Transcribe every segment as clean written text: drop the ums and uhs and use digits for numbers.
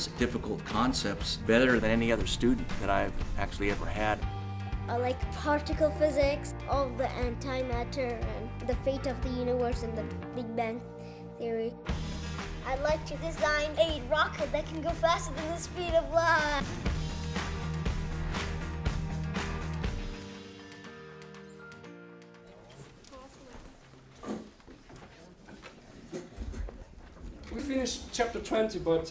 explains difficult concepts better than any other student that I've actually ever had. I like particle physics, all the antimatter and the fate of the universe and the Big Bang Theory. I'd like to design a rocket that can go faster than the speed of light. We finished chapter 20, but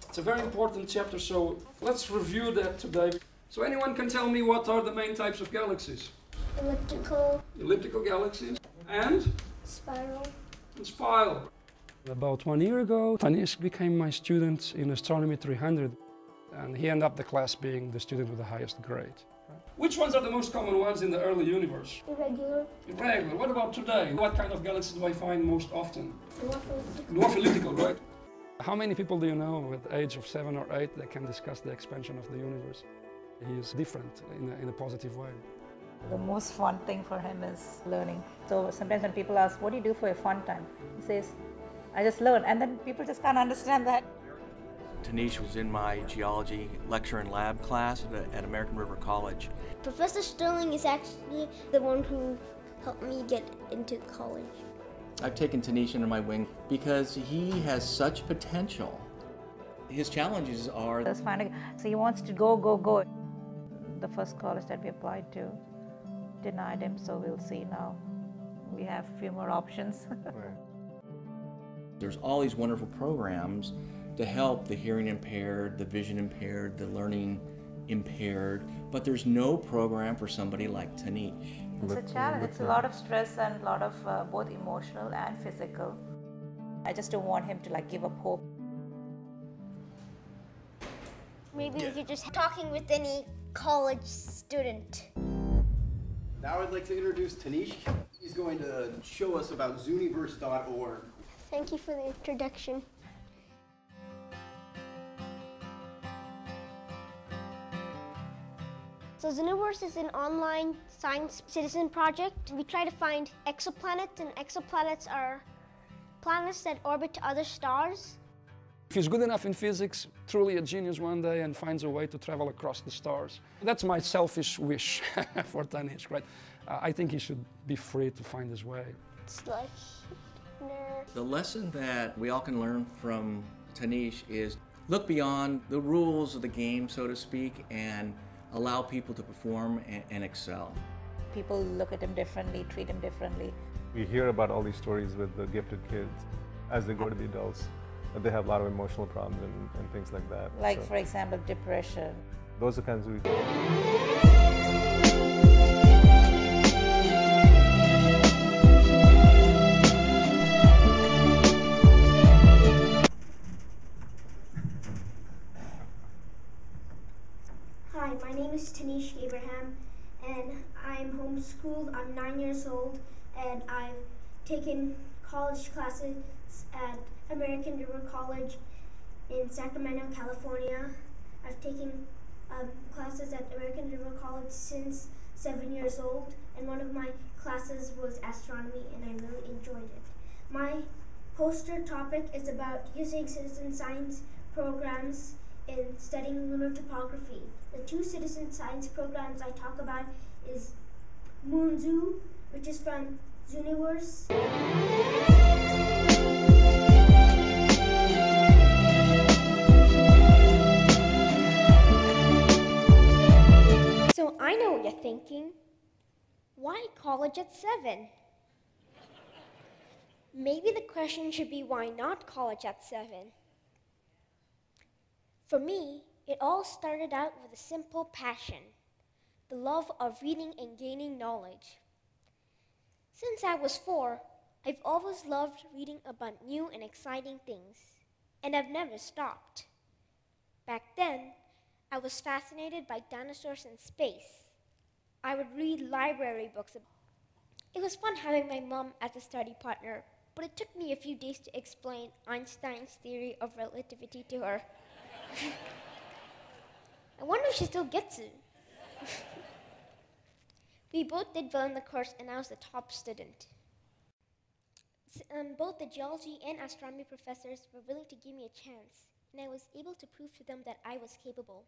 it's a very important chapter, so let's review that today. So anyone can tell me what are the main types of galaxies? Elliptical. Elliptical galaxies and? Spiral. And spiral. About 1 year ago, Tanishq became my student in Astronomy 300, and he ended up the class being the student with the highest grade. Which ones are the most common ones in the early universe? Irregular. Irregular. What about today? What kind of galaxies do I find most often? Dwarf elliptical. Dwarf elliptical, right? How many people do you know at the age of 7 or 8 that can discuss the expansion of the universe? He is different in a positive way. The most fun thing for him is learning. So sometimes when people ask, what do you do for your fun time? He says, I just learn, and then people just can't understand that. Tanishq was in my geology lecture and lab class at American River College. Professor Sterling is actually the one who helped me get into college. I've taken Tanishq under my wing because he has such potential. His challenges are... So he wants to go. The first college that we applied to denied him, so we'll see now. We have a few more options. There's all these wonderful programs to help the hearing impaired, the vision impaired, the learning impaired, but there's no program for somebody like Tanishq. It's a challenge. It's a lot of stress and a lot of both emotional and physical. I just don't want him to give up hope. Maybe we could just talking with any college student. Now I'd like to introduce Tanishq. He's going to show us about Zooniverse.org. Thank you for the introduction. So Zooniverse is an online science citizen project. We try to find exoplanets, and exoplanets are planets that orbit other stars. If he's good enough in physics, truly a genius one day, and finds a way to travel across the stars. That's my selfish wish for Tanishq, right? I think he should be free to find his way. It's like, the lesson that we all can learn from Tanishq is look beyond the rules of the game, so to speak, and allow people to perform and excel. People look at him differently, treat him differently. We hear about all these stories with the gifted kids as they go to be adults. They have a lot of emotional problems and things like that. Like, for example, depression. Those are kinds of... Hi, my name is Tanishq Abraham, and I'm homeschooled. I'm 9 years old, and I've taken college classes at American River College in Sacramento, California. I've taken classes at American River College since 7 years old, and one of my classes was astronomy, and I really enjoyed it. My poster topic is about using citizen science programs in studying lunar topography. The two citizen science programs I talk about is MoonZoo, which is from Zooniverse. So I know what you're thinking. Why college at 7? Maybe the question should be, why not college at 7? For me, it all started out with a simple passion, the love of reading and gaining knowledge. Since I was 4, I've always loved reading about new and exciting things, and I've never stopped. Back then, I was fascinated by dinosaurs in space. I would read library books. It was fun having my mom as a study partner, but it took me a few days to explain Einstein's theory of relativity to her. I wonder if she still gets it. We both did well in the course, and I was the top student. Both the geology and astronomy professors were willing to give me a chance. and I was able to prove to them that I was capable.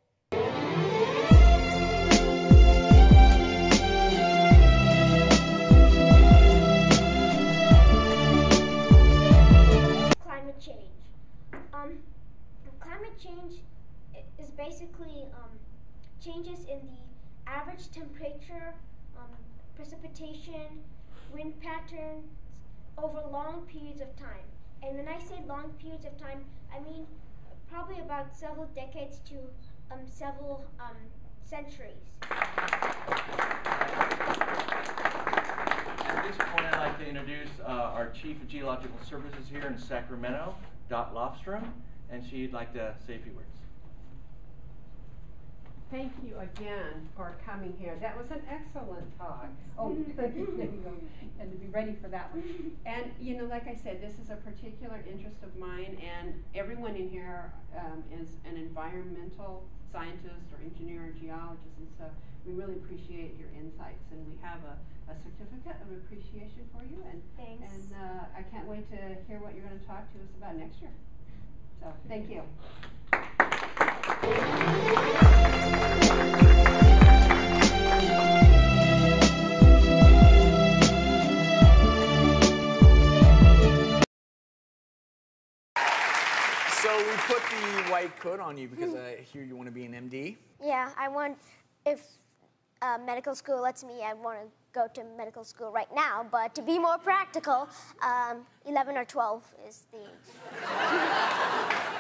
Climate change. Climate change is basically changes in the average temperature, precipitation, wind patterns over long periods of time. And when I say long periods of time, I mean probably about several decades to several centuries. At this point, I'd like to introduce our Chief of Geological Services here in Sacramento, Dot Lofstrom, and she'd like to say a few words. Thank you again for coming here. That was an excellent talk. Oh, there you go. And to be ready for that one. And you know, like I said, this is a particular interest of mine, and everyone in here is an environmental scientist or engineer or geologist, and so we really appreciate your insights. And we have a certificate of appreciation for you. And thanks. And I can't wait to hear what you're going to talk to us about next year. So thank you. So we put the white coat on you because I hear you want to be an MD. Yeah, I want, if medical school lets me, I want to go to medical school right now, but to be more practical, 11 or 12 is the age.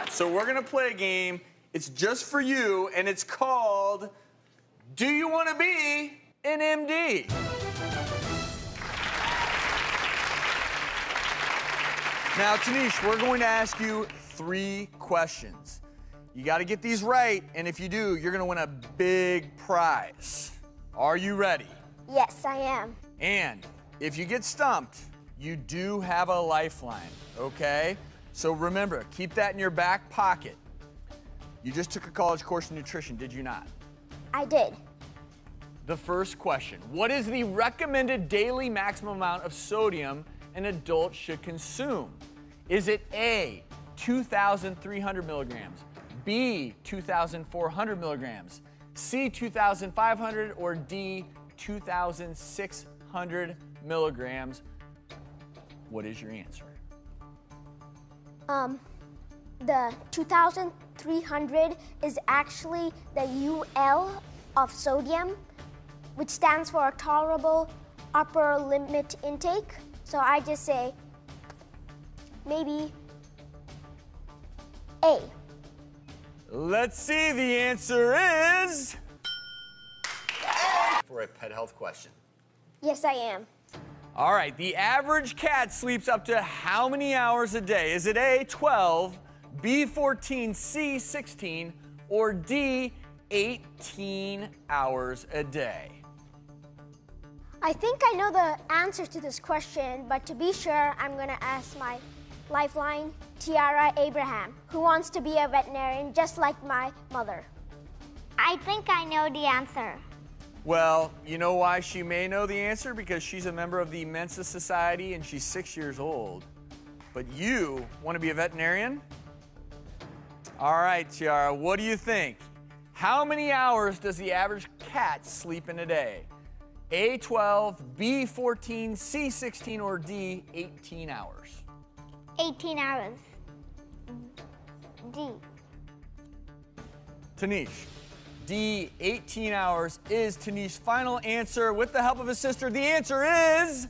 So we're going to play a game. It's just for you, and it's called Do You Want to Be an MD? Now, Tanishq, we're going to ask you 3 questions. You got to get these right, and if you do, you're going to win a big prize. Are you ready? Yes, I am. And if you get stumped, you do have a lifeline, okay? So remember, keep that in your back pocket. You just took a college course in nutrition, did you not? I did. The first question, what is the recommended daily maximum amount of sodium an adult should consume? Is it A, 2,300 milligrams, B, 2,400 milligrams, C, 2,500, or D, 2,600 milligrams? What is your answer? The 2,300 is actually the UL of sodium, which stands for tolerable upper limit intake. So I just say maybe A. Let's see, the answer is A for a pet health question. Yes, I am. All right, the average cat sleeps up to how many hours a day? Is it A, 12, B, 14, C, 16, or D, 18 hours a day? I think I know the answer to this question, but to be sure, I'm going to ask my lifeline, Tiara Abraham, who wants to be a veterinarian just like my mother. I think I know the answer. Well, you know why she may know the answer? Because she's a member of the Mensa Society and she's 6 years old. But you want to be a veterinarian? All right, Tiara, what do you think? How many hours does the average cat sleep in a day? A, 12, B, 14, C, 16, or D, 18 hours? 18 hours. D. Tanishq, D, 18 hours is Tanishq's final answer. With the help of his sister, the answer is